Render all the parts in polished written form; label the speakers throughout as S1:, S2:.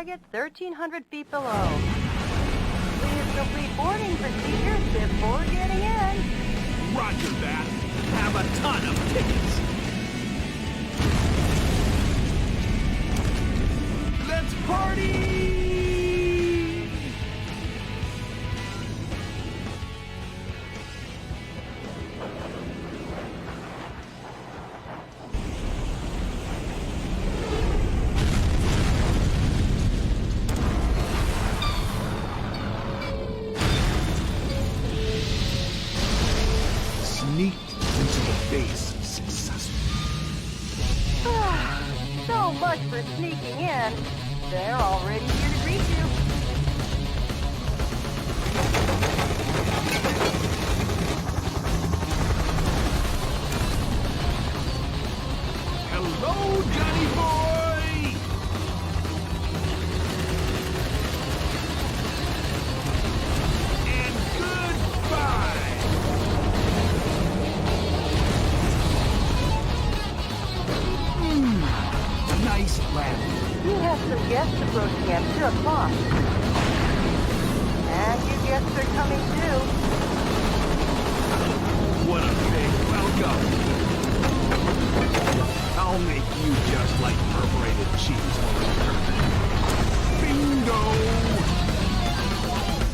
S1: target 1,300 feet below. Please complete boarding procedures before getting in.
S2: Roger that. Have a ton of tickets. Let's party! Sneaked into the base successfully.
S1: So much for sneaking in. They're already here to greet you.
S2: Hello, Johnny boy! And goodbye! Nice landing.
S1: You have some guests approaching at 2 o'clock. And your guests are coming too.
S2: What a big welcome! I'll make you just like perforated cheese for a bingo!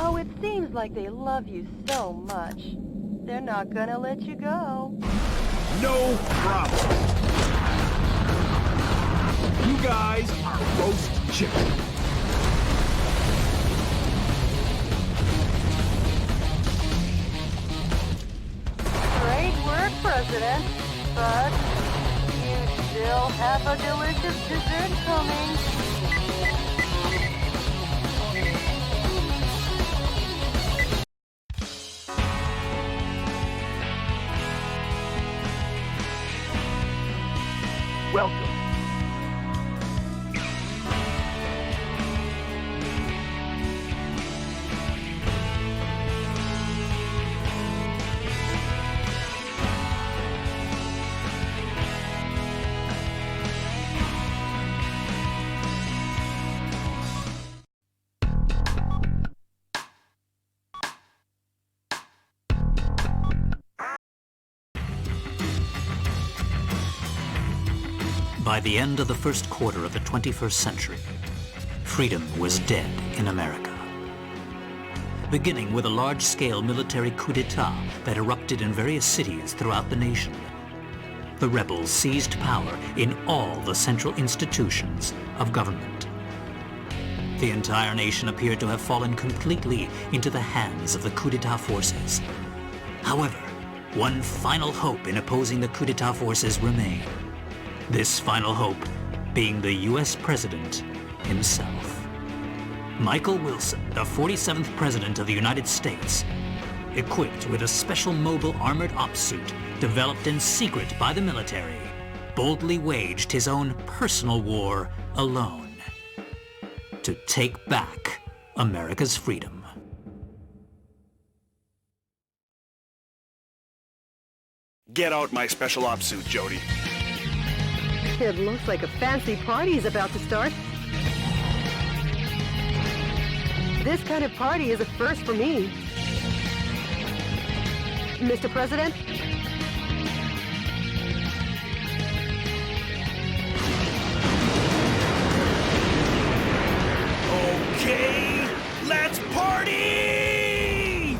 S1: Oh, it seems like they love you so much. They're not gonna let you go.
S2: No problem. You guys are roast chicken.
S1: Great work, President. But you still have a delicious dessert coming.
S2: Welcome.
S3: By the end of the first quarter of the 21st century, freedom was dead in America. Beginning with a large-scale military coup d'etat that erupted in various cities throughout the nation, the rebels seized power in all the central institutions of government. The entire nation appeared to have fallen completely into the hands of the coup d'etat forces. However, one final hope in opposing the coup d'etat forces remained. This final hope being the U.S. President himself. Michael Wilson, the 47th President of the United States, equipped with a special mobile armored ops suit developed in secret by the military, boldly waged his own personal war alone to take back America's freedom.
S2: Get out my special ops suit, Jody.
S1: It looks like a fancy party is about to start. This kind of party is a first for me. Mr. President?
S2: Okay, let's party!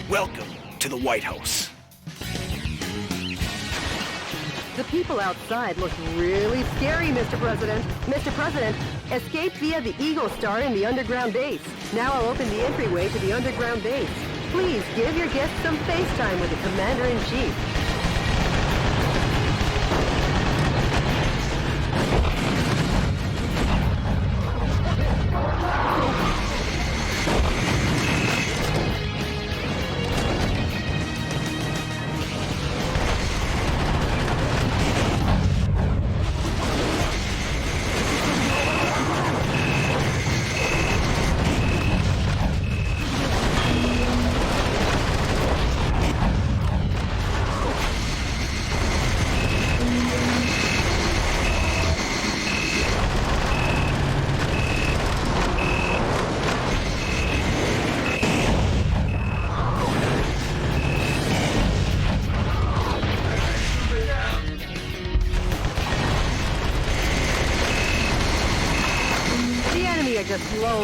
S2: Welcome to the White House.
S1: The people outside look really scary, Mr. President. Mr. President, escape via the Eagle Star in the underground base. Now I'll open the entryway to the underground base. Please give your guests some face time with the Commander-in-Chief.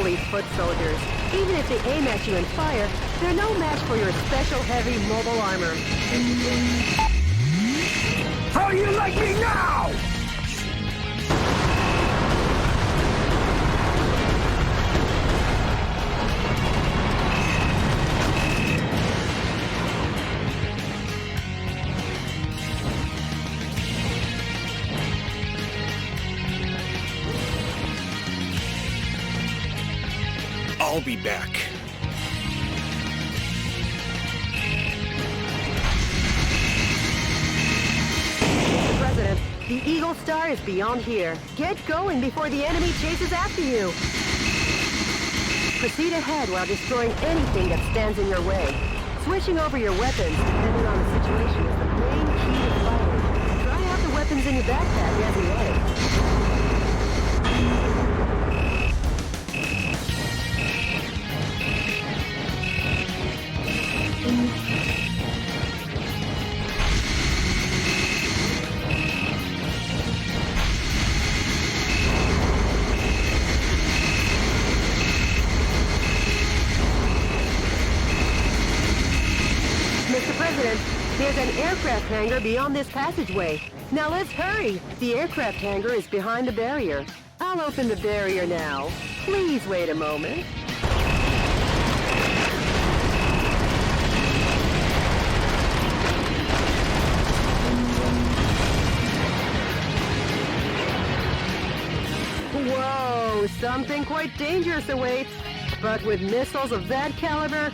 S1: lowly foot soldiers. Even if they aim at you and fire, they're no match for your special heavy mobile armor.
S2: How do you like me now? I'll be back.
S1: Mr. President, the Eagle Star is beyond here. Get going before the enemy chases after you. Proceed ahead while destroying anything that stands in your way. Switching over your weapons, depending on the situation, is the main key to fighting. Try out the weapons in your backpack as you edit. Mr. President, there's an aircraft hangar beyond this passageway. Now let's hurry. The aircraft hangar is behind the barrier. I'll open the barrier now. Please wait a moment. Whoa, something quite dangerous awaits. But with missiles of that caliber,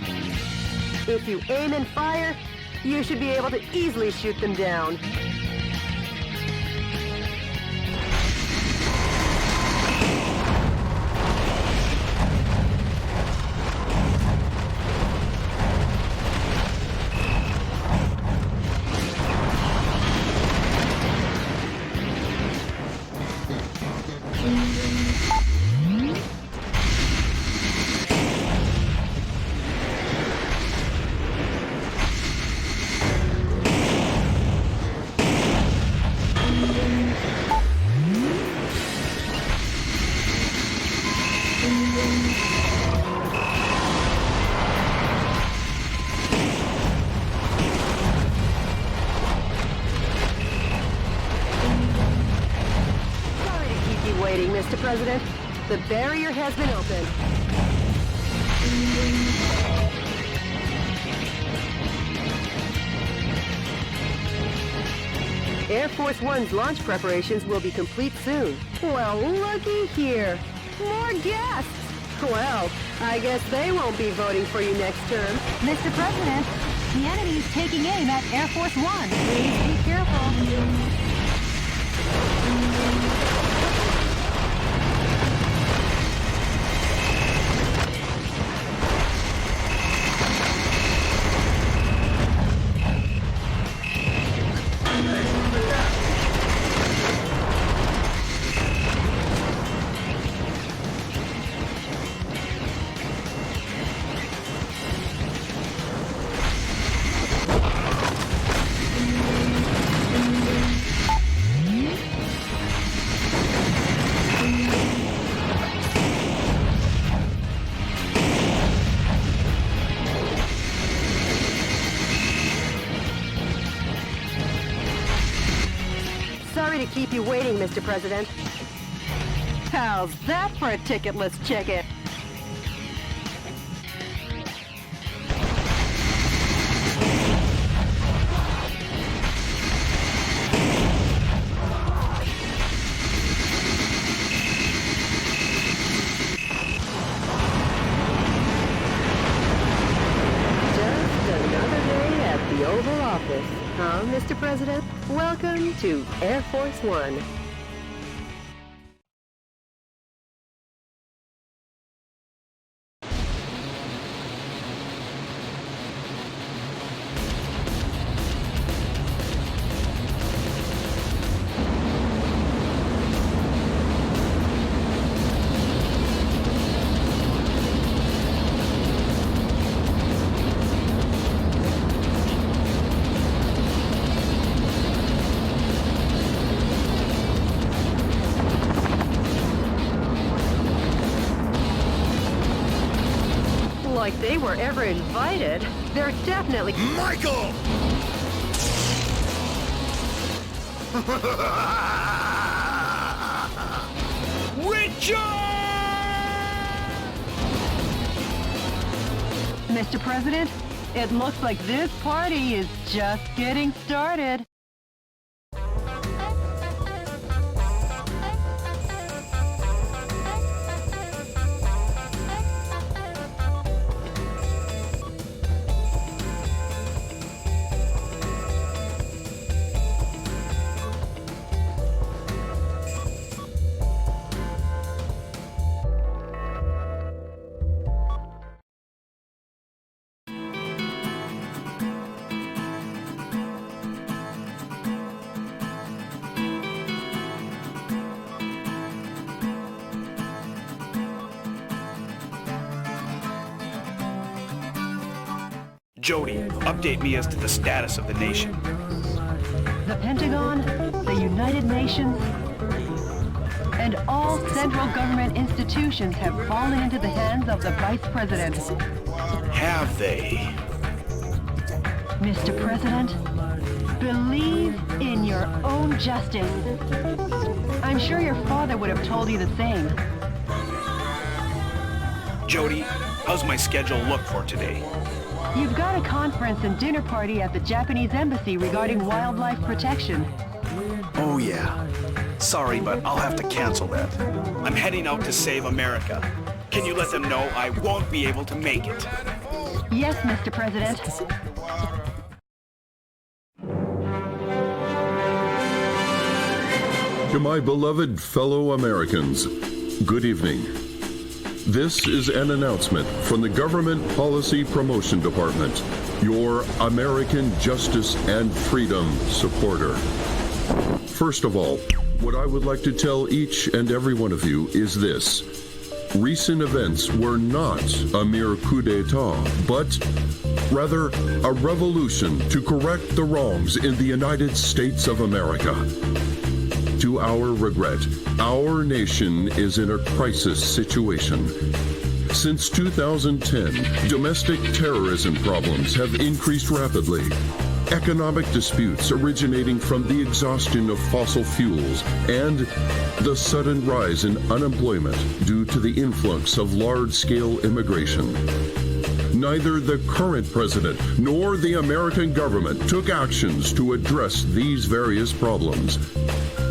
S1: if you aim and fire, you should be able to easily shoot them down. Sorry to keep you waiting, Mr. President. The barrier has been opened. Air Force One's launch preparations will be complete soon. Well, looky here. More guests! Well, I guess they won't be voting for you next term.
S4: Mr. President, the enemy is taking aim at Air Force One.
S1: Please be careful. Sorry to keep you waiting, Mr. President. How's that for a ticketless ticket? Just another day at the Oval Office, huh, Mr. President? Welcome to Air Force One. they were ever invited, they're definitely...
S2: Michael! Richard!
S1: Mr. President, it looks like this party is just getting started.
S2: Jody, update me as to the status of the nation.
S1: The Pentagon, the United Nations, and all central government institutions have fallen into the hands of the Vice President.
S2: Have they?
S1: Mr. President, believe in your own justice. I'm sure your father would have told you the same.
S2: Jody, how's my schedule look for today?
S1: You've got a conference and dinner party at the Japanese embassy regarding wildlife protection.
S2: Oh yeah. Sorry, but I'll have to cancel that. I'm heading out to save America. Can you let them know I won't be able to make it?
S1: Yes, Mr. President.
S5: To my beloved fellow Americans, good evening. This is an announcement from the Government Policy Promotion Department, your American justice and freedom supporter. First of all, what I would like to tell each and every one of you is this. Recent events were not a mere coup d'etat, but rather a revolution to correct the wrongs in the United States of America. To our regret, our nation is in a crisis situation. Since 2010, domestic terrorism problems have increased rapidly. Economic disputes originating from the exhaustion of fossil fuels and the sudden rise in unemployment due to the influx of large-scale immigration. Neither the current president nor the American government took actions to address these various problems.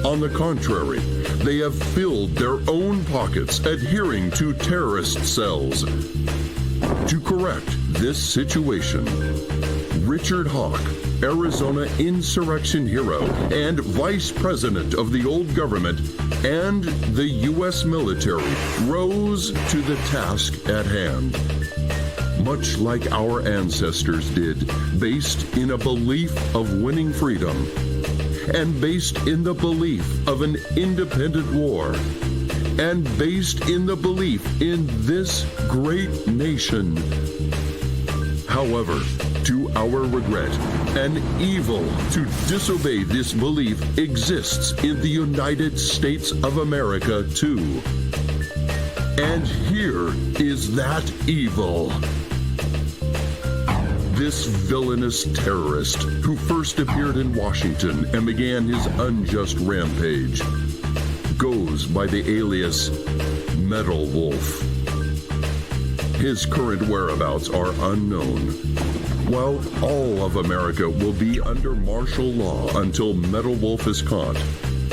S5: On the contrary, they have filled their own pockets adhering to terrorist cells. To correct this situation, Richard Hawk, Arizona insurrection hero and vice president of the old government, and the U.S. military rose to the task at hand. Much like our ancestors did, based in a belief of winning freedom, and based in the belief of an independent war, and based in the belief in this great nation. However, to our regret, an evil to disobey this belief exists in the United States of America too. And here is that evil. This villainous terrorist who first appeared in Washington and began his unjust rampage goes by the alias Metal Wolf. His current whereabouts are unknown. While all of America will be under martial law until Metal Wolf is caught,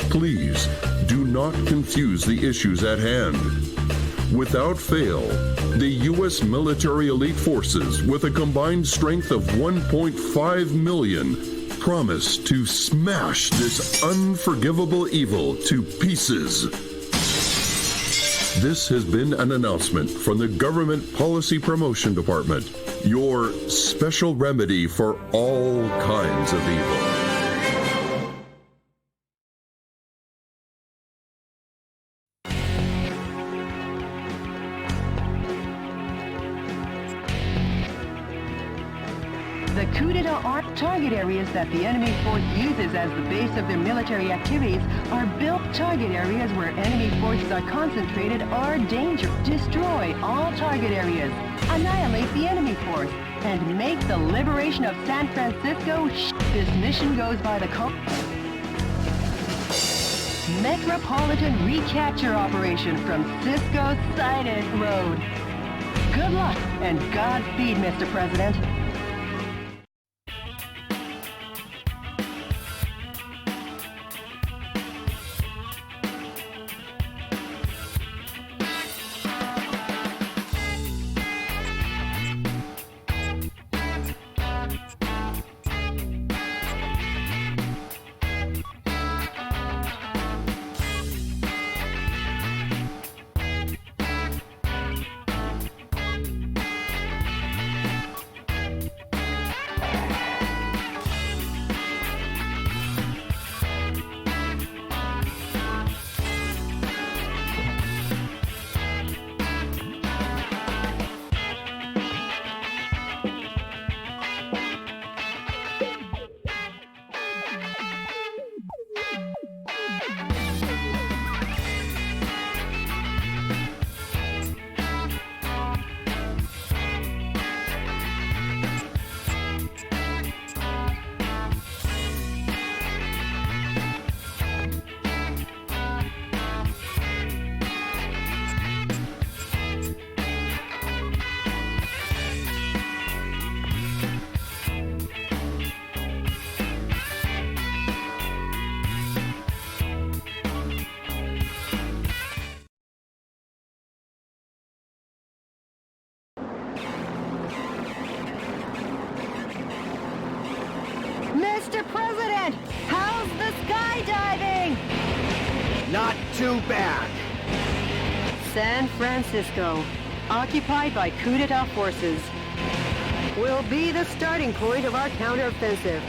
S5: please do not confuse the issues at hand. Without fail, the U.S. military elite forces, with a combined strength of 1.5 million, promise to smash this unforgivable evil to pieces. This has been an announcement from the Government Policy Promotion Department, your special remedy for all kinds of evil.
S1: The coup d'etat target areas that the enemy force uses as the base of their military activities are built target areas where enemy forces are concentrated or danger. Destroy all target areas, annihilate the enemy force, and make the liberation of San Francisco. This mission goes by the Metropolitan Recapture Operation from Cisco Sided Road. Good luck and Godspeed, Mr. President. Mr. President, how's the skydiving?
S2: Not too bad.
S1: San Francisco, occupied by coup d'etat forces, will be the starting point of our counteroffensive.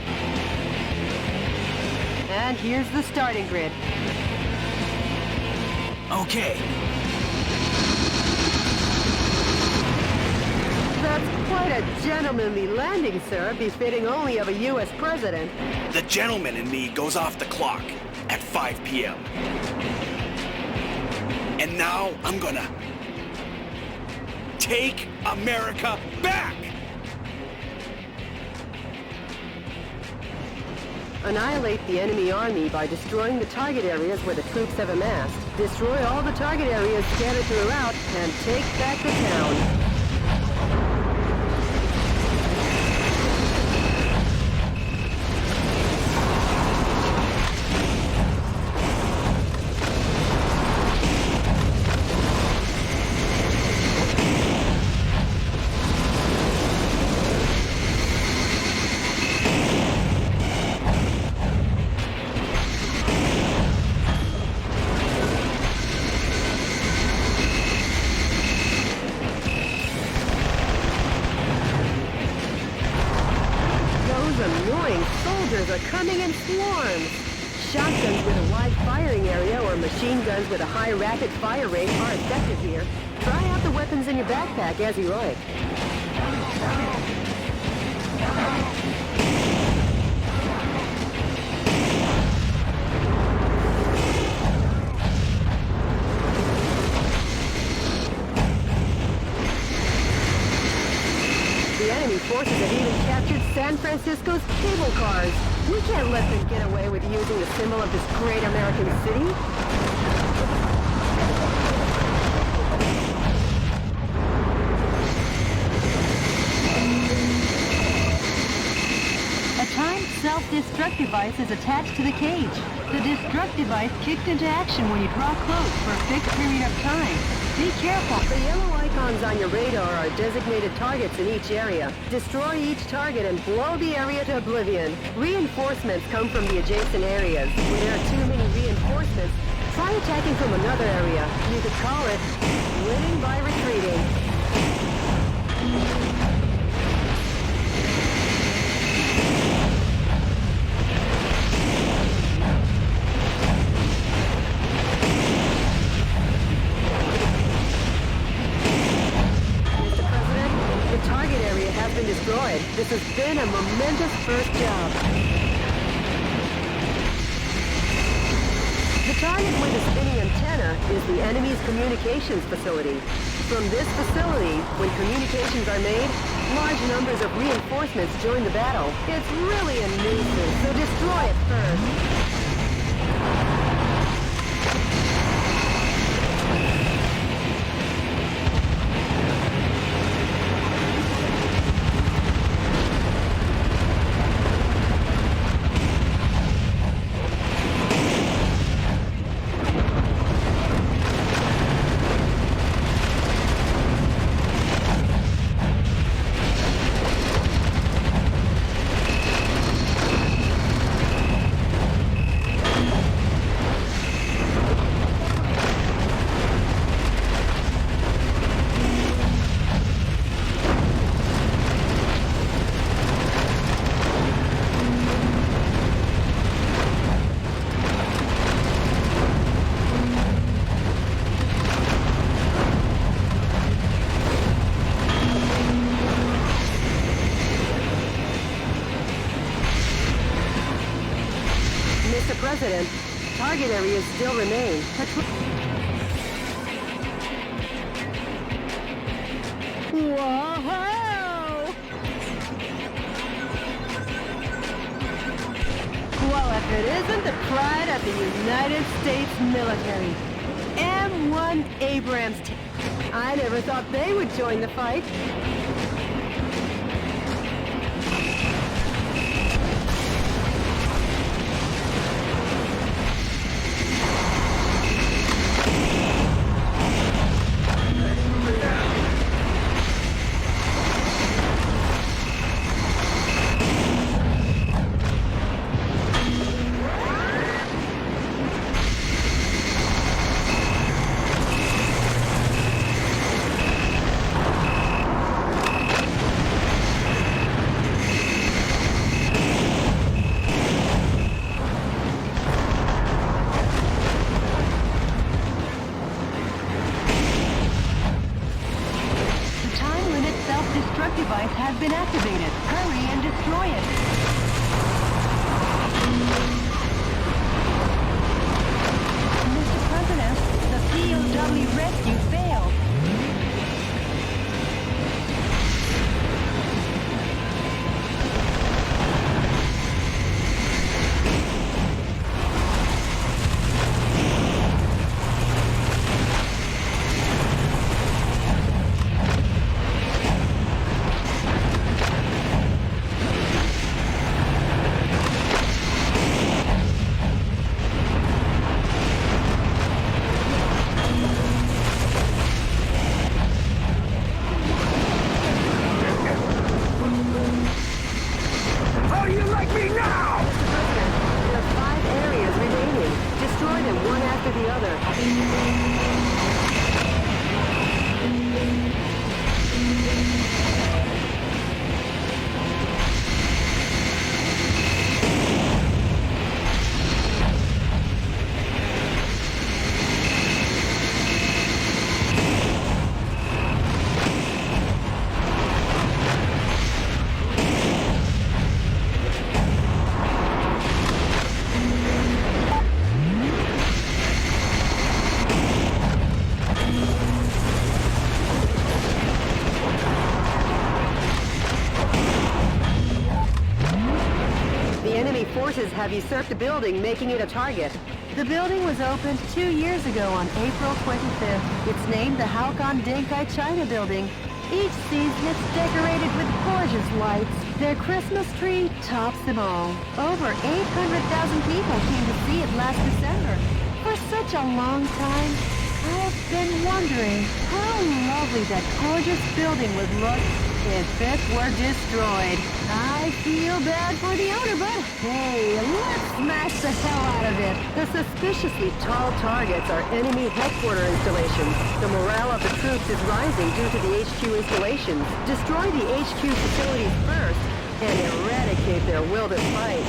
S1: And here's the starting grid.
S2: Okay.
S1: That's quite a gentlemanly landing, sir, befitting only of a U.S. president.
S2: The gentleman in me goes off the clock at 5 p.m. And now I'm gonna take America back!
S1: Annihilate the enemy army by destroying the target areas where the troops have amassed. Destroy all the target areas scattered throughout, and take back the town. Annoying soldiers are coming in swarms. Shotguns with a wide firing area or machine guns with a high rapid fire rate are effective here. Try out the weapons in your backpack as you like. The enemy forces have even captured San Francisco's cable cars. We can't let them get away with using the symbol of this great American city. A timed self-destruct device is attached to the cage. The destruct device kicks into action when you draw close for a fixed period of time. Be careful. The yellow icons on your radar are designated targets in each area. Destroy each target and blow the area to oblivion. Reinforcements come from the adjacent areas. When there are too many reinforcements, try attacking from another area. You could call it winning by retreating. This has been a momentous first job. The target with the spinning antenna is the enemy's communications facility. From this facility, when communications are made, large numbers of reinforcements join the battle. It's really a nuisance, so destroy it first. Mr. President, target areas still remain. Whoa! Well, if it isn't the pride of the United States military. M1 Abrams. I never thought they would join the fight. Device has been activated. Hurry and destroy it. Mr. President, the POW rescue failed. Forces have usurped the building, making it a target. The building was opened 2 years ago on April 25th. It's named the Halcon Denkai China Building. Each season it's decorated with gorgeous lights. Their Christmas tree tops them all. Over 800,000 people came to see it last December. For such a long time, I've been wondering how lovely that gorgeous building would look if it were destroyed. I feel bad for the owner, but hey, let's smash the hell out of it. The suspiciously tall targets are enemy headquarter installations. The morale of the troops is rising due to the HQ installations. Destroy the HQ facilities first and eradicate their will to fight.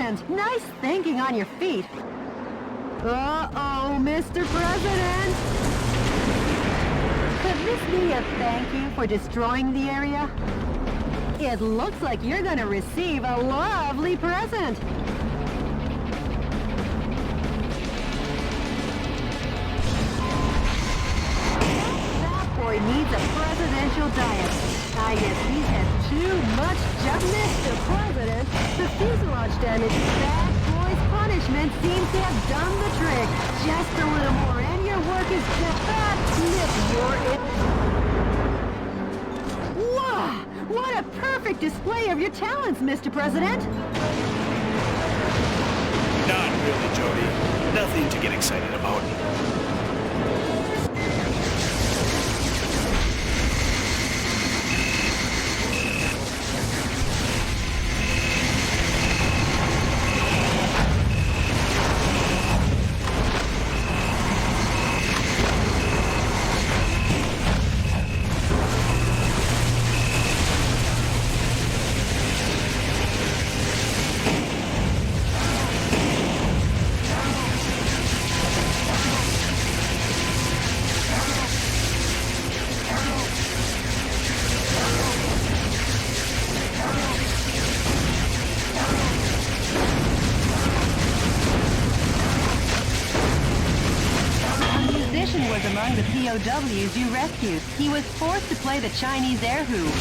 S1: President! Nice thinking on your feet. Uh-oh, Mr. President! Could this be a thank you for destroying the area? It looks like you're gonna receive a lovely present. That boy needs a presidential diet. I guess he's had too much junk. Mr. President, the fuselage damage. That boy's punishment seems to have done the trick. Just a little more and your work is just that. Wow! What a perfect display of your talents, Mr. President!
S2: Not really, Jody. Nothing to get excited about.
S1: Was among the POWs you rescued. He was forced to play the Chinese air hoop.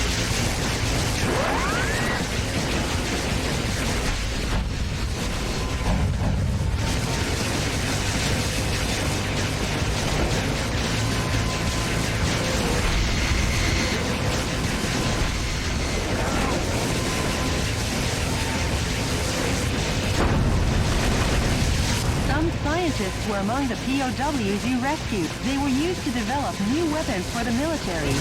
S1: Scientists were among the POWs you rescued. They were used to develop new weapons for the military.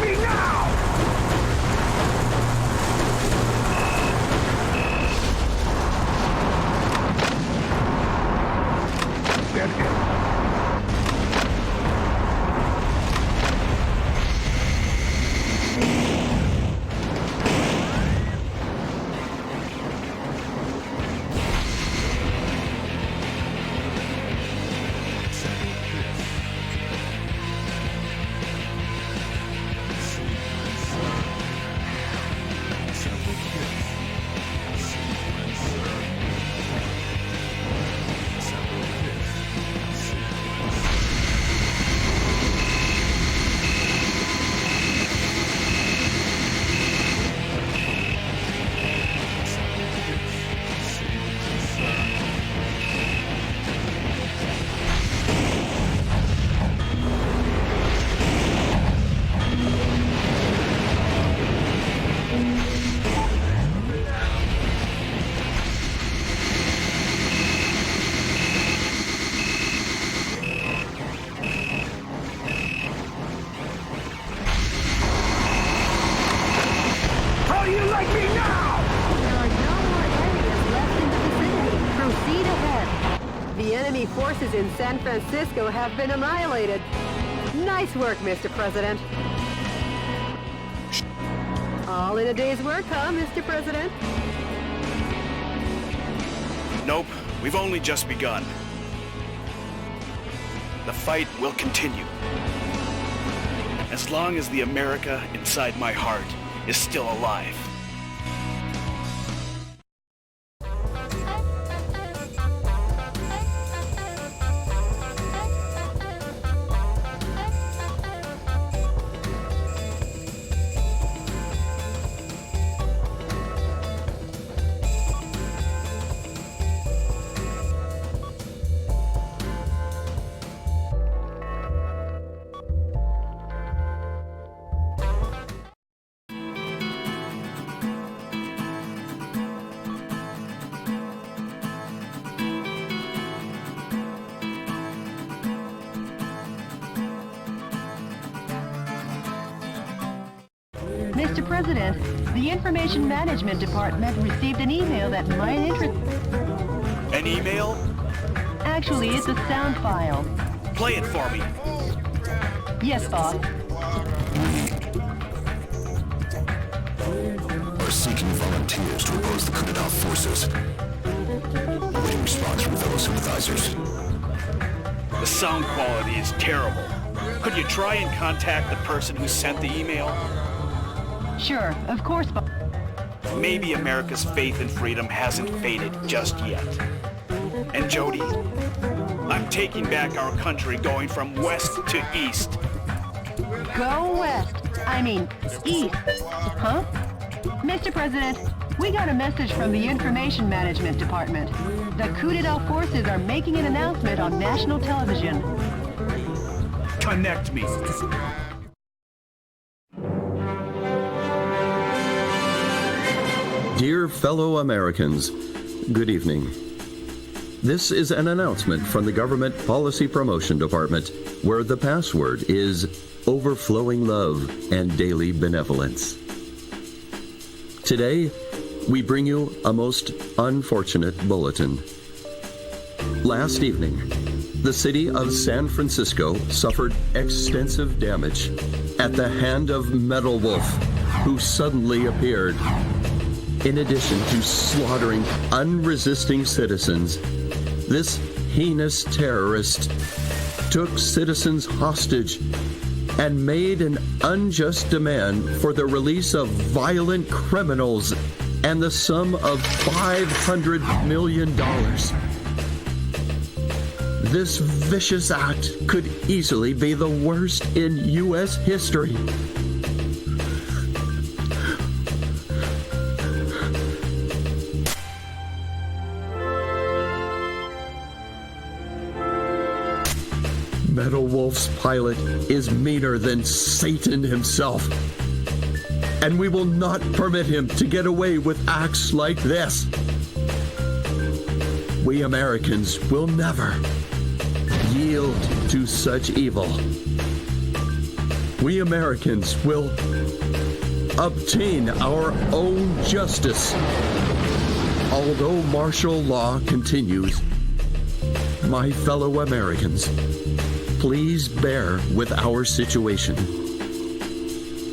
S2: me now!
S6: Dead end.
S2: How do you like me now?
S1: There are no more areas left in the vicinity. Proceed ahead. The enemy forces in San Francisco have been annihilated. Nice work, Mr. President. All in a day's work, huh, Mr. President?
S2: Nope, we've only just begun. The fight will continue. As long as the America inside my heart is still alive.
S4: Mr. President, the Information Management Department received an email that might interest...
S2: An email?
S4: Actually, it's a sound file.
S2: Play it for me.
S4: Yes, boss.
S6: Are seeking volunteers to oppose the coup d'etat forces. Awaiting response from fellow sympathizers.
S2: The sound quality is terrible. Could you try and contact the person who sent the email?
S4: Sure, of course, boss.
S2: Maybe America's faith in freedom hasn't faded just yet. And Jody, I'm taking back our country, going from west to east.
S4: Go west. I mean, east. Huh? Mr. President, we got a message from the Information Management Department. The coup d'etat forces are making an announcement on national television.
S2: Connect me.
S7: Dear fellow Americans, good evening. This is an announcement from the Government Policy Promotion Department, where the password is overflowing love and daily benevolence. Today, we bring you a most unfortunate bulletin. Last evening, the city of San Francisco suffered extensive damage at the hand of Metal Wolf, who suddenly appeared. In addition to slaughtering unresisting citizens, this heinous terrorist took citizens hostage and made an unjust demand for the release of violent criminals and the sum of $500 million. This vicious act could easily be the worst in U.S. history. Metal Wolf's pilot is meaner than Satan himself. And we will not permit him to get away with acts like this. We Americans will never yield to such evil.
S5: we Americans will obtain our own justice. Although martial law continues, my fellow Americans, please bear with our situation.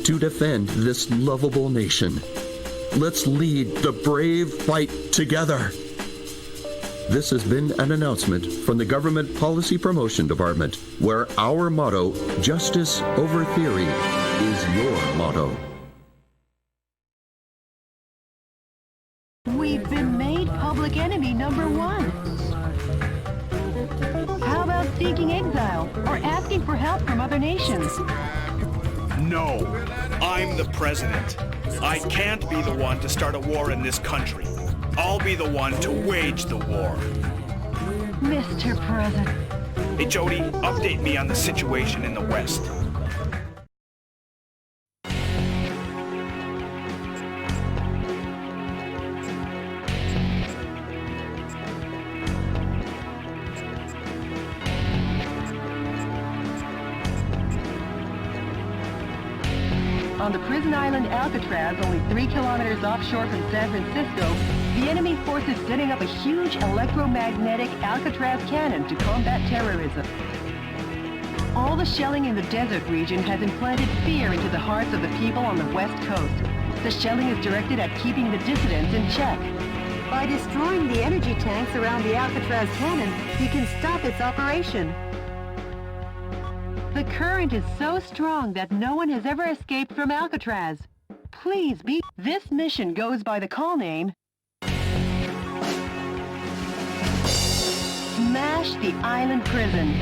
S5: To defend this lovable nation, let's lead the brave fight together. This has been an announcement from the Government Policy Promotion Department, where our motto, justice over theory, is your motto.
S4: We've been made public enemy number one. How about seeking exile or asking for help from other nations?
S2: No, I'm the president. I can't be the one to start a war in this country. I'll be the one to wage the war.
S4: Mr. President.
S2: Hey, Jody, update me on the situation in the West.
S4: On the prison island Alcatraz, only 3 kilometers offshore from San Francisco, the enemy force is setting up a huge electromagnetic Alcatraz cannon to combat terrorism. All the shelling in the desert region has implanted fear into the hearts of the people on the West Coast. The shelling is directed at keeping the dissidents in check.
S1: By destroying the energy tanks around the Alcatraz cannon, you can stop its operation.
S4: The current is so strong that no one has ever escaped from Alcatraz. Please be... This mission goes by the call name... Smash the Island Prison.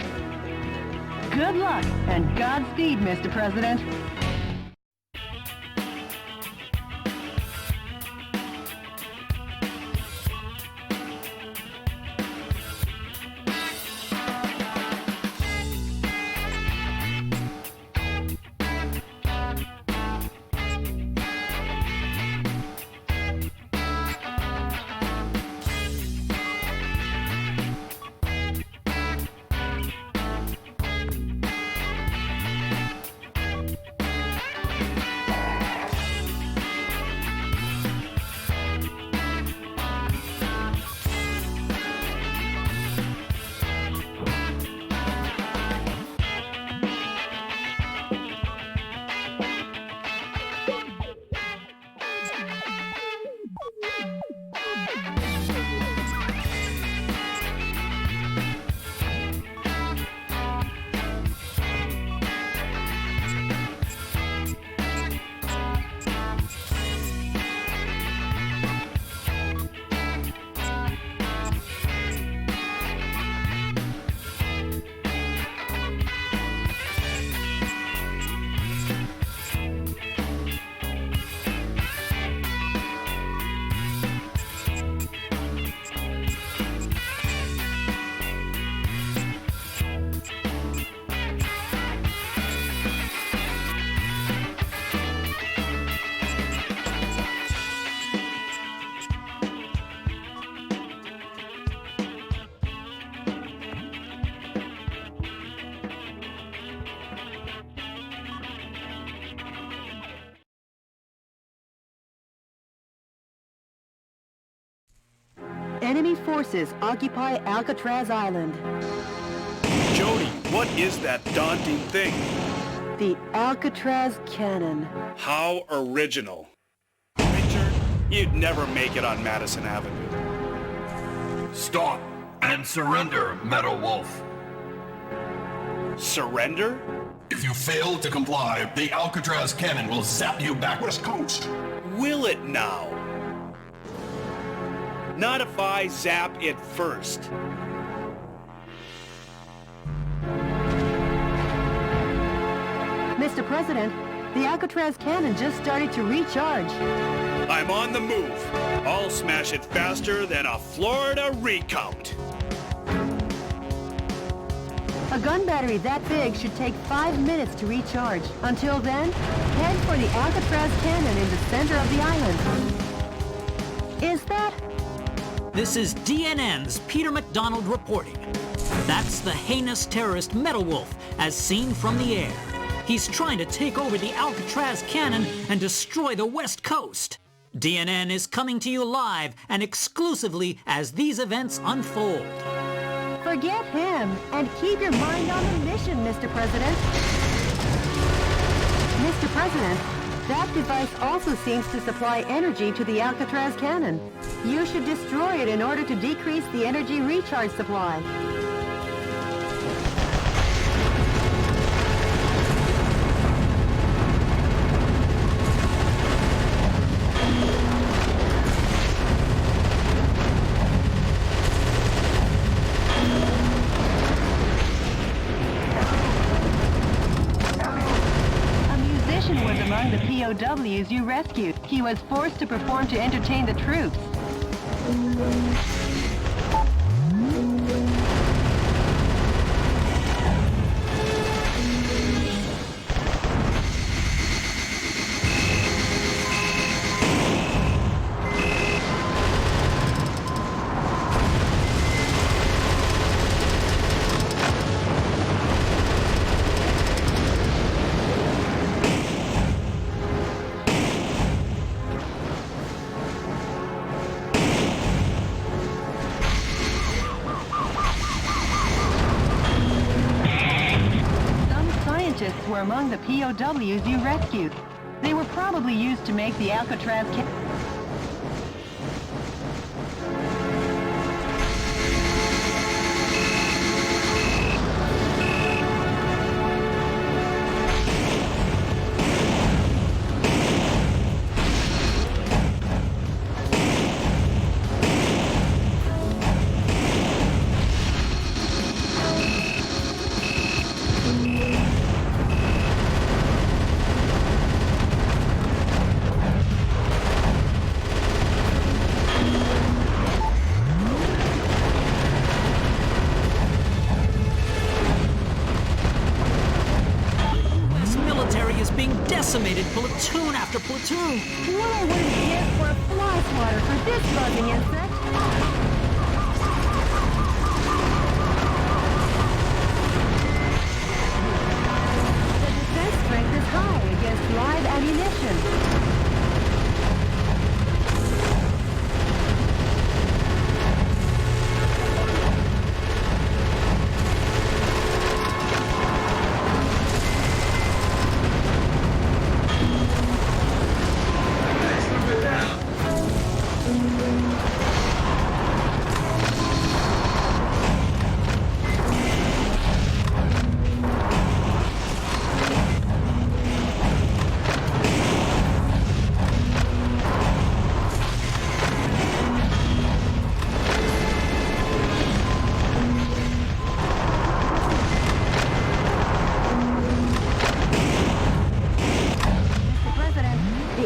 S4: Good luck and Godspeed, Mr. President.
S1: Enemy forces occupy Alcatraz Island.
S2: Jody, what is that daunting thing?
S1: The Alcatraz cannon.
S2: How original. Richard, you'd never make it on Madison Avenue.
S6: Stop and surrender, Meadow Wolf.
S2: Surrender?
S6: If you fail to comply, the Alcatraz cannon will zap you back West Coast.
S2: Will it now? Not if I zap it first.
S1: Mr. President, the Alcatraz cannon just started to recharge.
S2: I'm on the move. I'll smash it faster than a Florida recount.
S1: A gun battery that big should take 5 minutes to recharge. Until then, head for the Alcatraz cannon in the center of the island. Is that...
S3: This is DNN's Peter McDonald reporting. That's the heinous terrorist Meadow Wolf, as seen from the air. He's trying to take over the Alcatraz cannon and destroy the West Coast. DNN is coming to you live and exclusively as these events unfold.
S4: Forget him and keep your mind on the mission, Mr. President.
S1: Mr. President, that device also seems to supply energy to the Alcatraz cannon. You should destroy it in order to decrease the energy recharge supply.
S4: The POWs you rescued. He was forced to perform to entertain the troops. Were among the POWs you rescued. They were probably used to make the Alcatraz
S3: decimated platoon after platoon.
S1: What I wouldn't give for a fly swatter for this buzzing insect. The defense strength is high against live ammunition.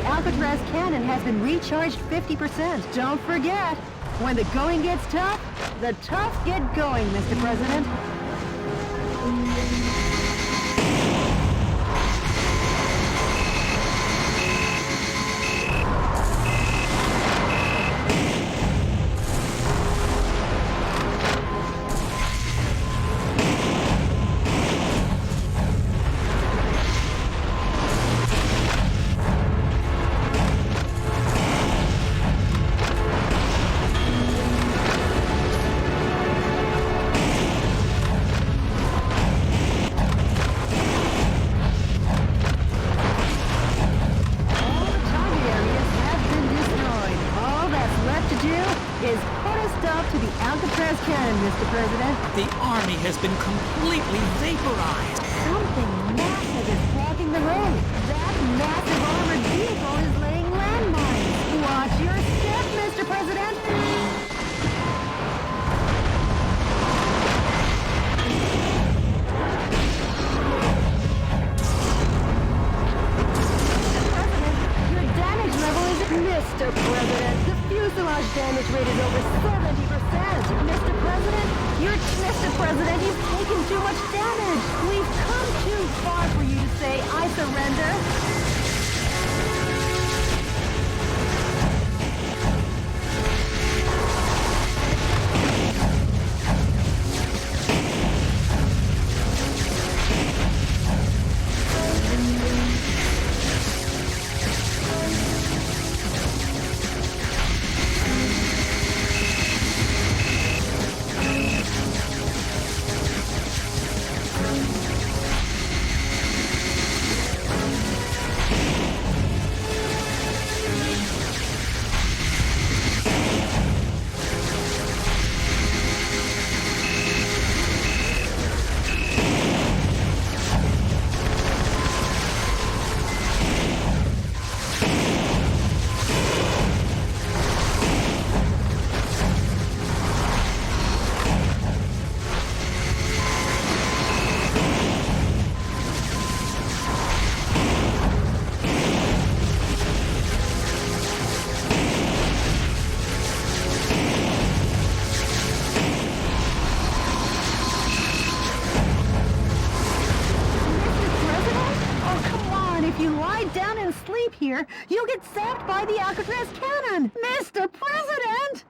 S1: Alcatraz cannon has been recharged 50%. Don't forget, when the going gets tough, the tough get going, Mr. President. Is put a stop to the Alcatraz cannon, Mr. President.
S3: The Army has been completely vaporized.
S1: Something massive is blocking the road. That massive armored vehicle is laying landmines. Watch your step, Mr. President. Your damage level is Mr. President. The fuselage damage rate is over 70%. Mr. President, you've taken too much damage. We've
S4: If you lie down and sleep here, you'll get zapped by the Alcatraz cannon! Mr. President!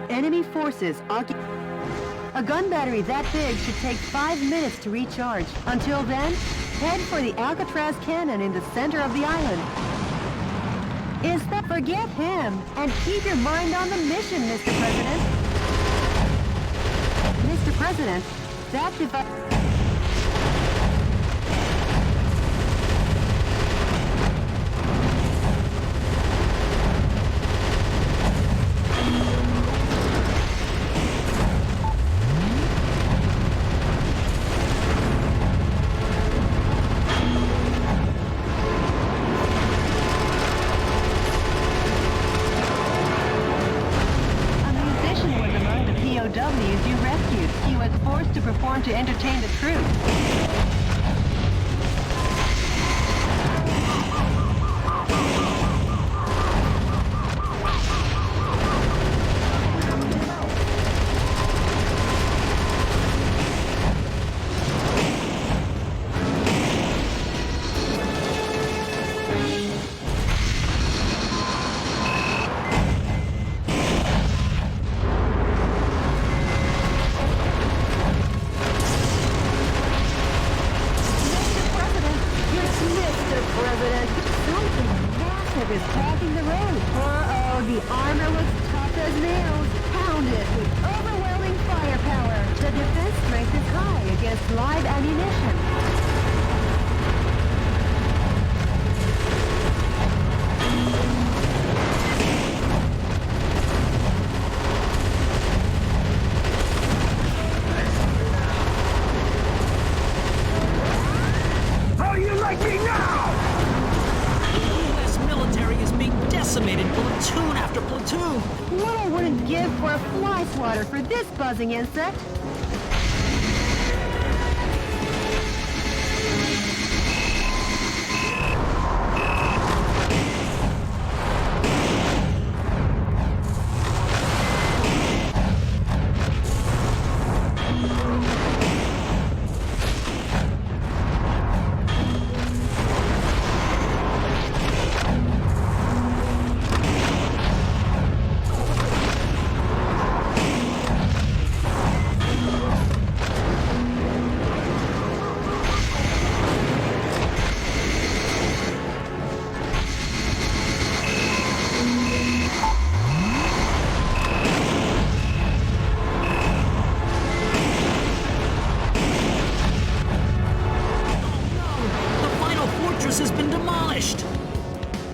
S4: Enemy forces occupy... A gun battery that big should take 5 minutes to recharge. Until then, head for the Alcatraz cannon in the center of the island. Is that... Forget him, and keep your mind on the mission, Mr. President. Mr. President, that device... POWs you rescued. He was forced to perform to entertain the troops. Is cracking the road. Uh-oh, the armor looks tough as nails. Pounded with overwhelming firepower. The defense strength is high against live ammunition.
S6: How do you like me now?
S3: Decimated platoon after platoon.
S4: What I wouldn't give for a fly swatter for this buzzing insect.
S3: Has been demolished.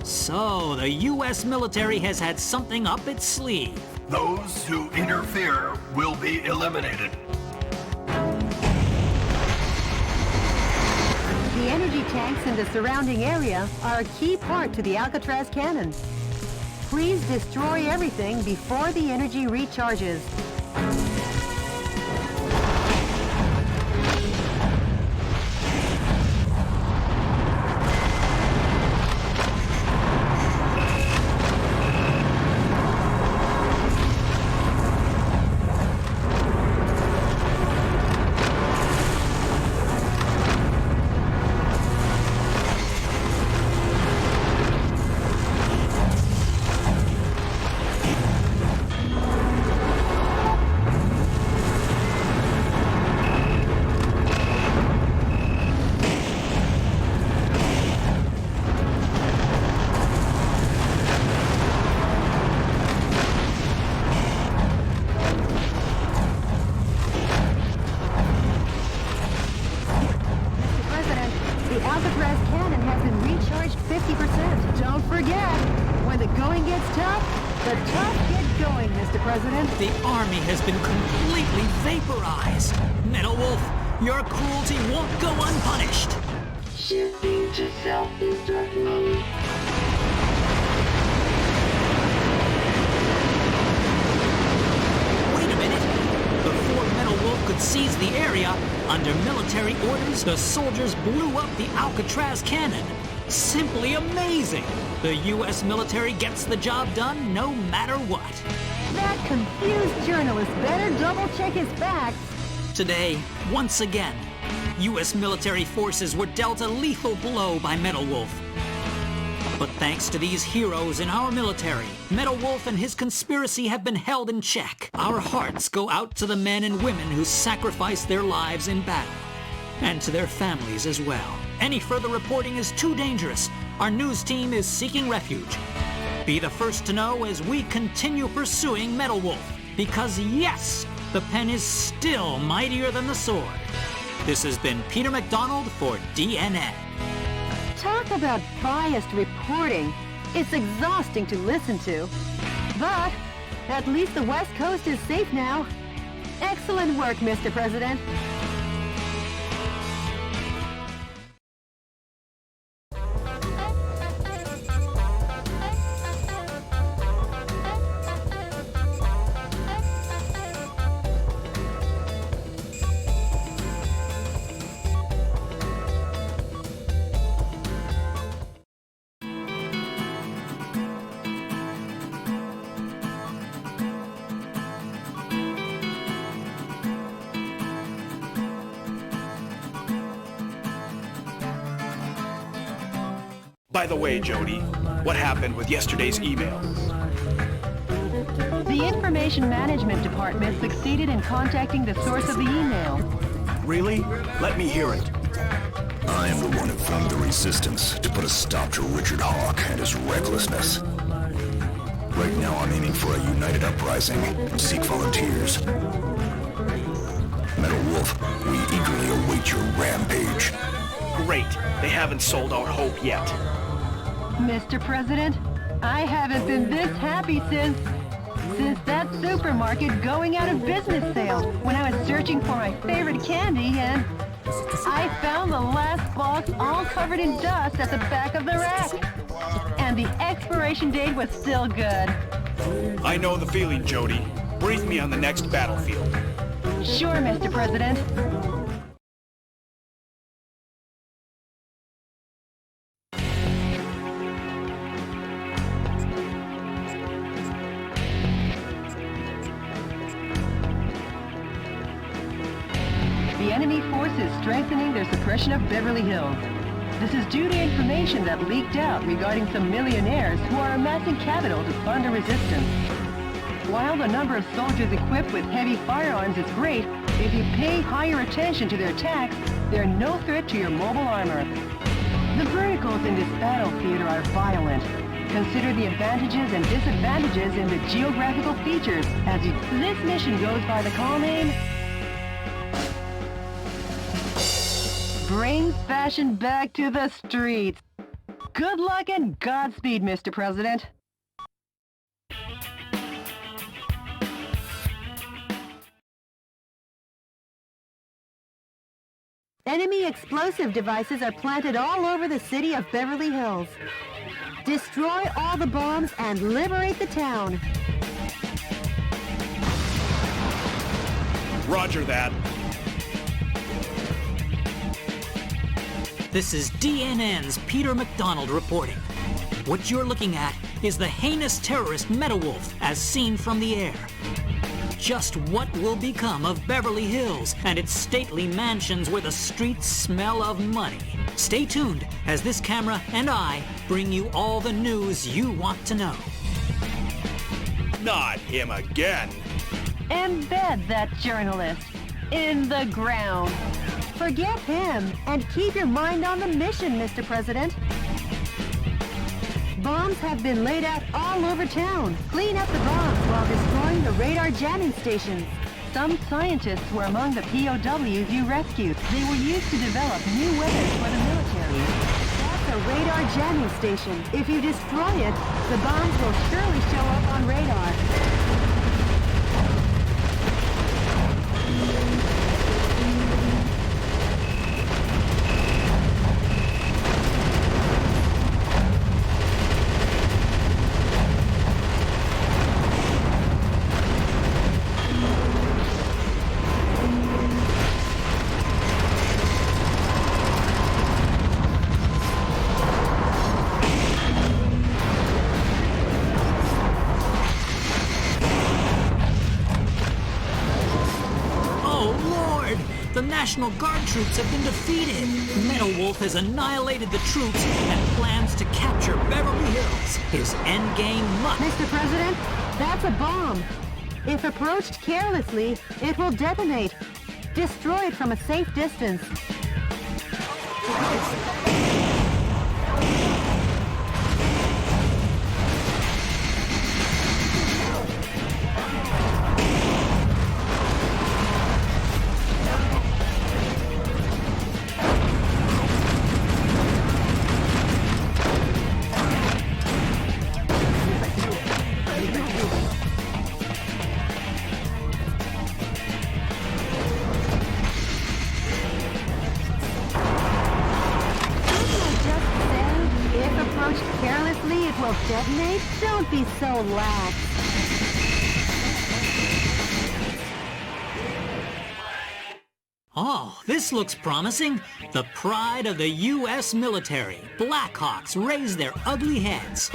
S3: So, the U.S. military has had something up its sleeve.
S6: Those who interfere will be eliminated.
S4: The energy tanks in the surrounding area are a key part to the Alcatraz cannon. Please destroy everything before the energy recharges. The Alcatraz cannon has been recharged 50%. Don't forget, when the going gets tough, the tough get going, Mr. President.
S3: The army has been completely vaporized. Metal Wolf, your cruelty won't go unpunished.
S8: Shifting to self-destruct mode.
S3: Wait a minute. Before Metal Wolf could seize the area, under military orders, the soldiers blew up the Alcatraz cannon. Simply amazing! The U.S. military gets the job done no matter what.
S4: That confused journalist better double-check his facts.
S3: Today, once again, U.S. military forces were dealt a lethal blow by Metal Wolf. But thanks to these heroes in our military, Metal Wolf and his conspiracy have been held in check. Our hearts go out to the men and women who sacrificed their lives in battle, and to their families as well. Any further reporting is too dangerous. Our news team is seeking refuge. Be the first to know as we continue pursuing Metal Wolf, because yes, the pen is still mightier than the sword. This has been Peter McDonald for DNN.
S4: Talk about biased reporting. It's exhausting to listen to. But at least the West Coast is safe now. Excellent work, Mr. President.
S2: By the way, Jody, what happened with yesterday's emails?
S4: The Information Management Department succeeded in contacting the source of the email.
S2: Really? Let me hear it.
S6: I am the one who formed the resistance to put a stop to Richard Hawk and his recklessness. Right now I'm aiming for a united uprising and seek volunteers. Metal Wolf, we eagerly await your rampage.
S2: Great. They haven't sold our hope yet.
S4: Mr. President, I haven't been this happy since that supermarket going out of business sale when I was searching for my favorite candy and I found the last box all covered in dust at the back of the rack. And the expiration date was still good.
S2: I know the feeling, Jody. Brief me on the next battlefield.
S4: Sure, Mr. President. The enemy force is strengthening their suppression of Beverly Hills. This is due to information that leaked out regarding some millionaires who are amassing capital to fund the resistance. While the number of soldiers equipped with heavy firearms is great, if you pay higher attention to their attacks, they're no threat to your mobile armor. The verticals in this battle theater are violent. Consider the advantages and disadvantages in the geographical features as this mission goes by the call name Bring fashion back to the streets. Good luck and Godspeed, Mr. President. Enemy explosive devices are planted all over the city of Beverly Hills. Destroy all the bombs and liberate the town.
S2: Roger that.
S3: This is DNN's Peter McDonald reporting. What you're looking at is the heinous terrorist Metal Wolf as seen from the air. Just what will become of Beverly Hills and its stately mansions where the streets smell of money? Stay tuned as this camera and I bring you all the news you want to know.
S2: Not him again.
S4: Embed that journalist in the ground. Forget him and keep your mind on the mission, Mr. President. Bombs have been laid out all over town. Clean up the bombs while destroying the radar jamming stations. Some scientists were among the POWs you rescued. They were used to develop new weapons for the military. That's a radar jamming station. If you destroy it, the bombs will surely show up on radar.
S3: National Guard troops have been defeated. Metal Wolf has annihilated the troops and plans to capture Beverly Hills. His endgame must...
S4: Mr. President, that's a bomb. If approached carelessly, it will detonate. Destroy it from a safe distance. Carelessly, it will detonate? Don't be so lax.
S3: Oh, this looks promising. The pride of the U.S. military. Blackhawks raise their ugly heads.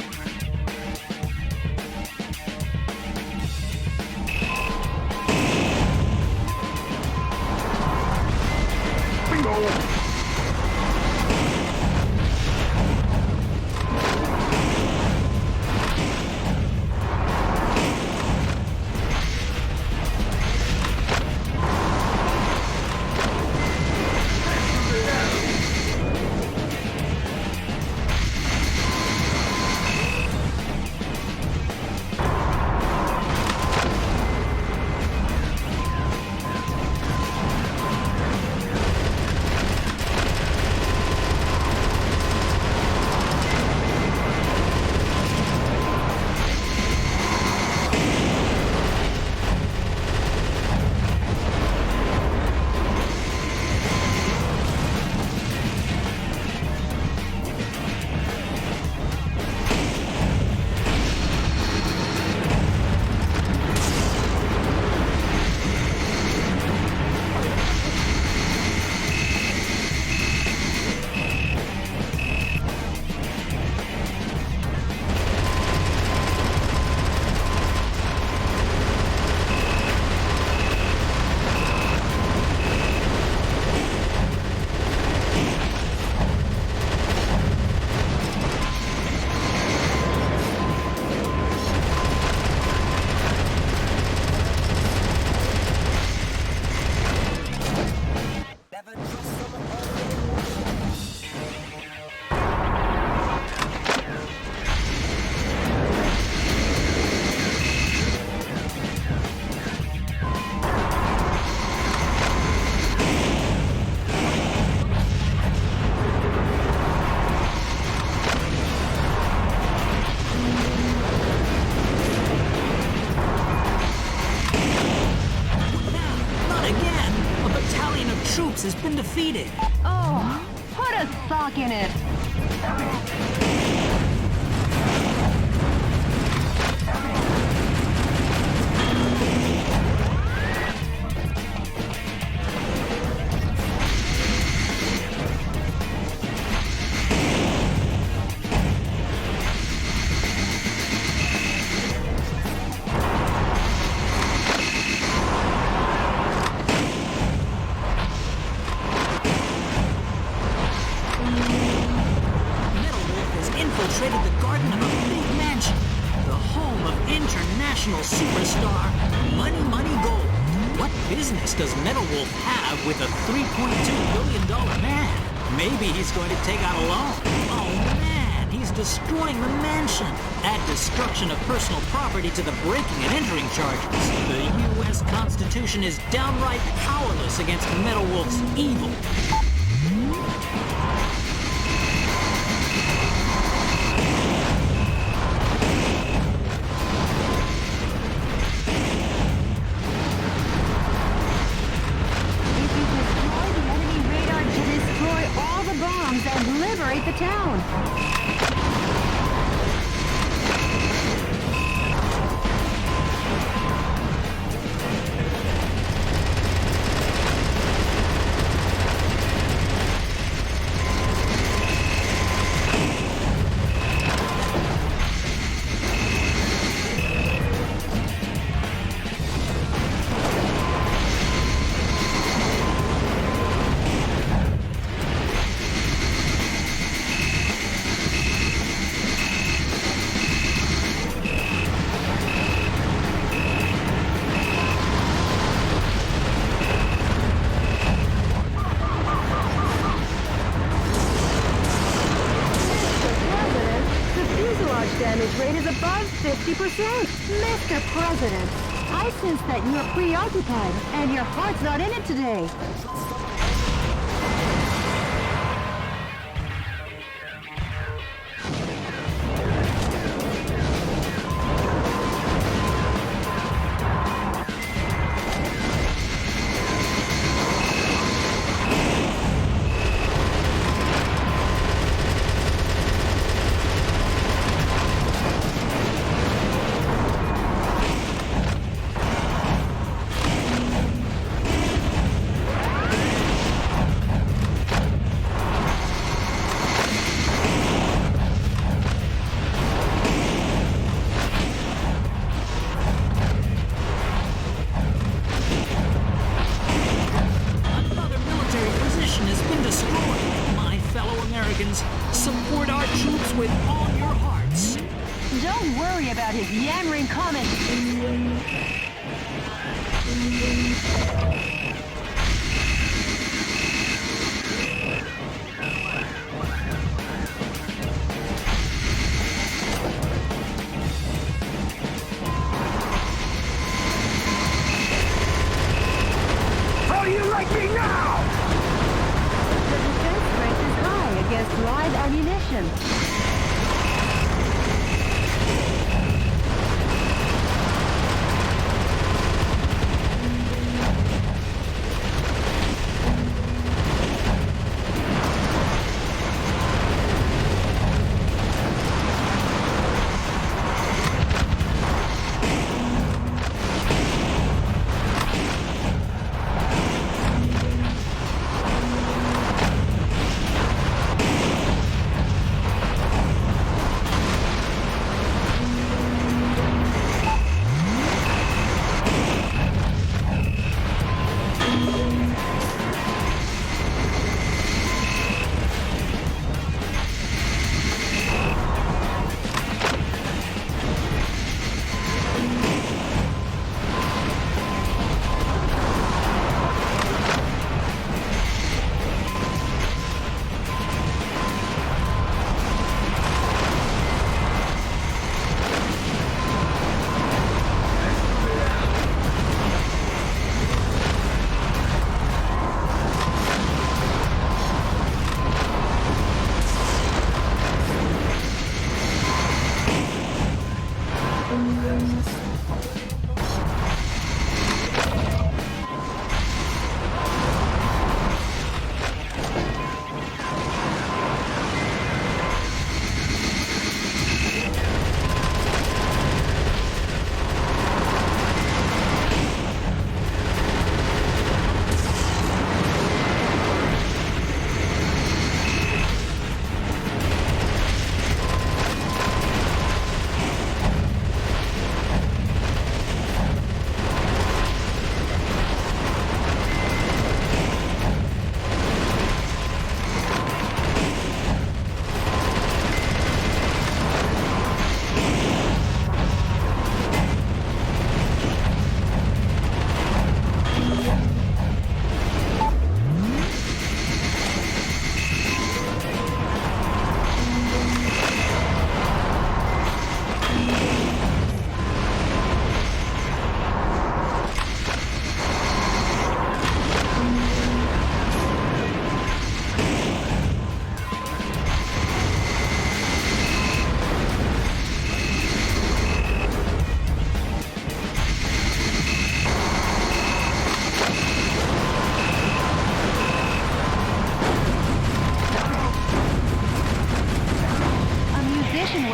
S2: Bingo!
S3: Has been defeated.
S4: Oh, put a sock in it.
S3: Infiltrated the garden of a big mansion, the home of international superstar Money Money Gold. What business does Metal Wolf have with a $3.2 billion man? Maybe he's going to take out a loan. Oh man, he's destroying the mansion. Add destruction of personal property to the breaking and entering charges. The U.S. Constitution is downright powerless against Metal Wolf's evil.
S4: And liberate the town. Mr. President, I sense that you're preoccupied and your heart's not in it today.
S3: Support our troops with all your hearts.
S4: Don't worry about his yammering comments.
S2: How do you like me now?
S4: The defense rate is high against live ammunition.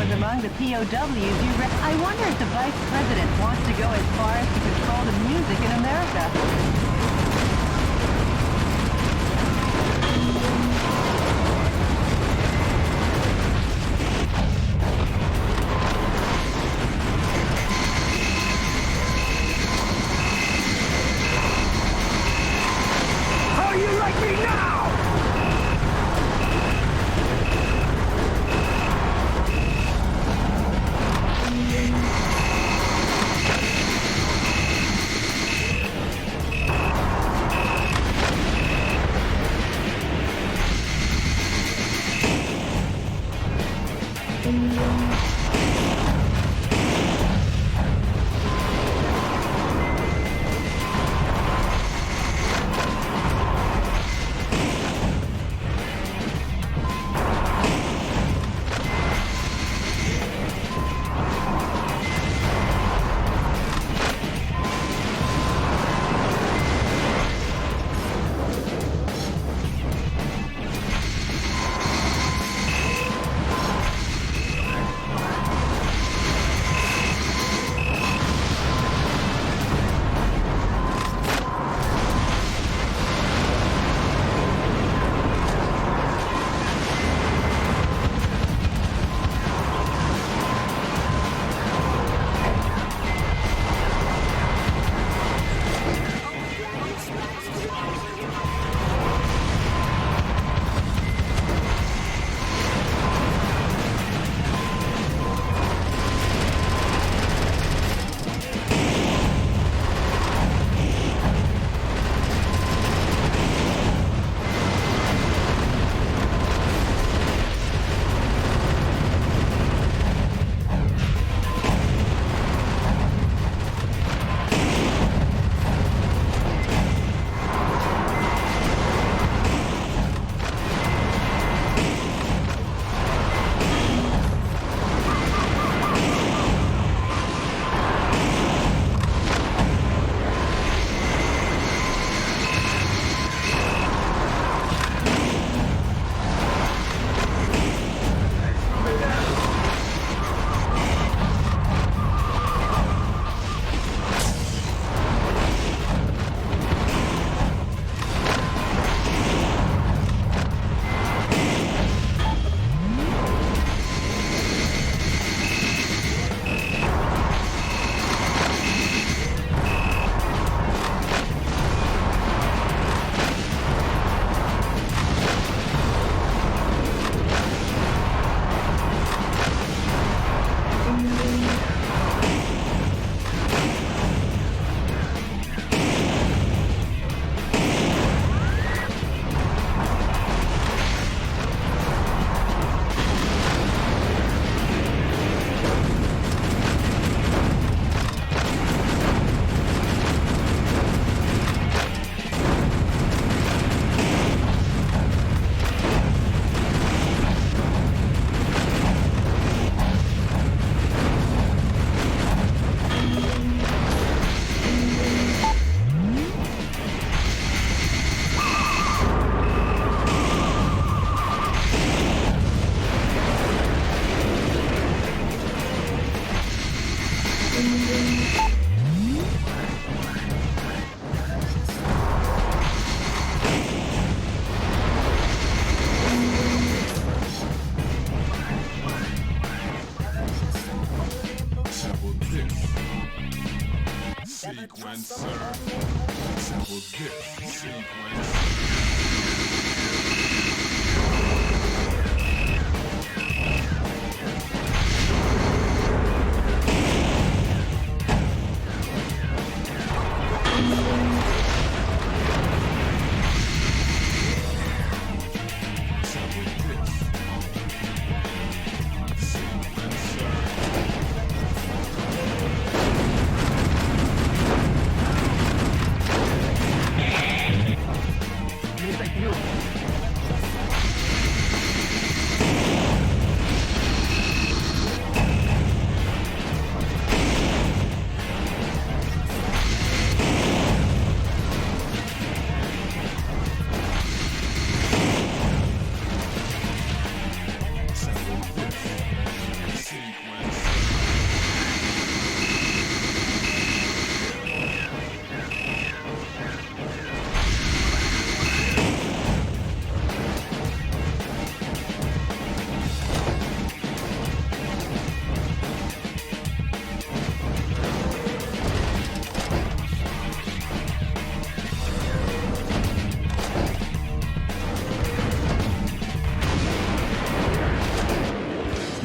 S4: Among the POWs I wonder if the Vice President wants to go as far as to control the music in America.
S2: How do you like me now?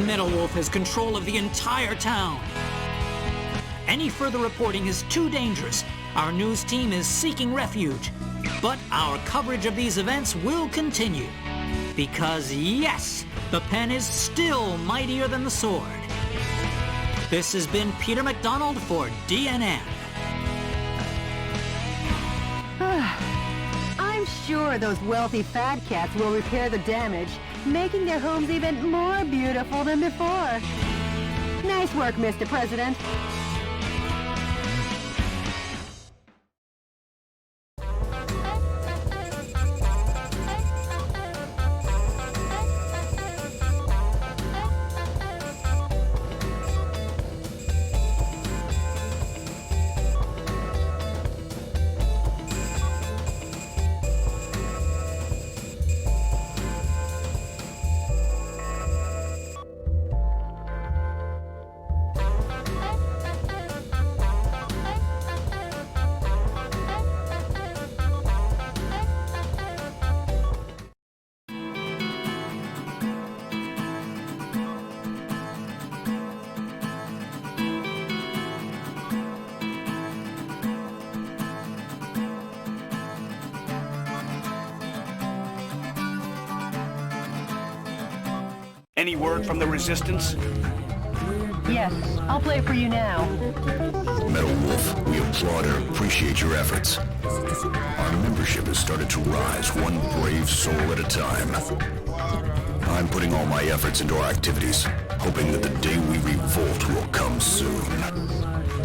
S3: Metal Wolf has control of the entire town. Any further reporting is too dangerous. Our news team is seeking refuge. But our coverage of these events will continue. Because yes, the pen is still mightier than the sword. This has been Peter McDonald for DNN.
S1: I'm sure those wealthy fat cats will repair the damage, making their homes even more beautiful than before. Nice work, Mr. President.
S2: Any word from the Resistance?
S4: Yes, I'll play for you now.
S6: Metal Wolf, we applaud and appreciate your efforts. Our membership has started to rise one brave soul at a time. I'm putting all my efforts into our activities, hoping that the day we revolt will come soon.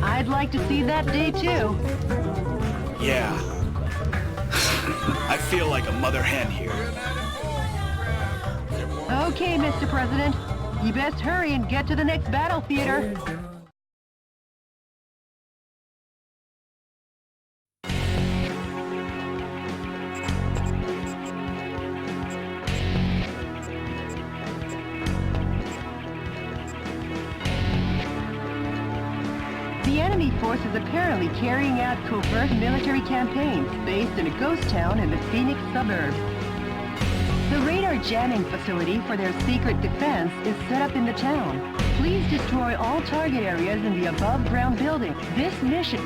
S4: I'd like to see that day too.
S2: Yeah. I feel like a mother hen here.
S4: Okay, Mr. President. You best hurry and get to the next battle theater. The enemy force is apparently carrying out covert military campaigns based in a ghost town in the Phoenix suburbs. The radar jamming facility for their secret defense is set up in the town. Please destroy all target areas in the above-ground building. This mission...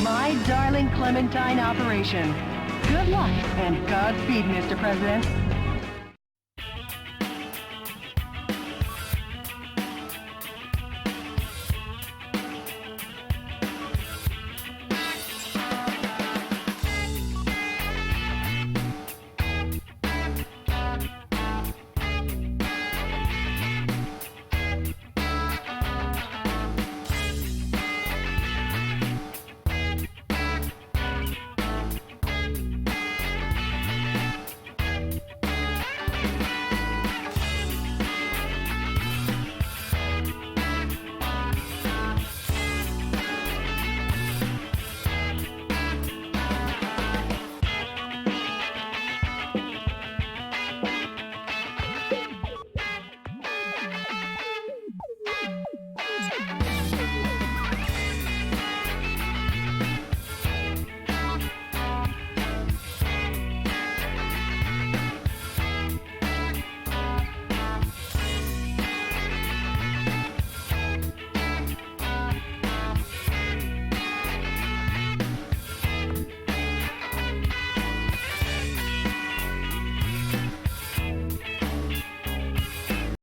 S4: My Darling Clementine operation. Good luck and Godspeed, Mr. President.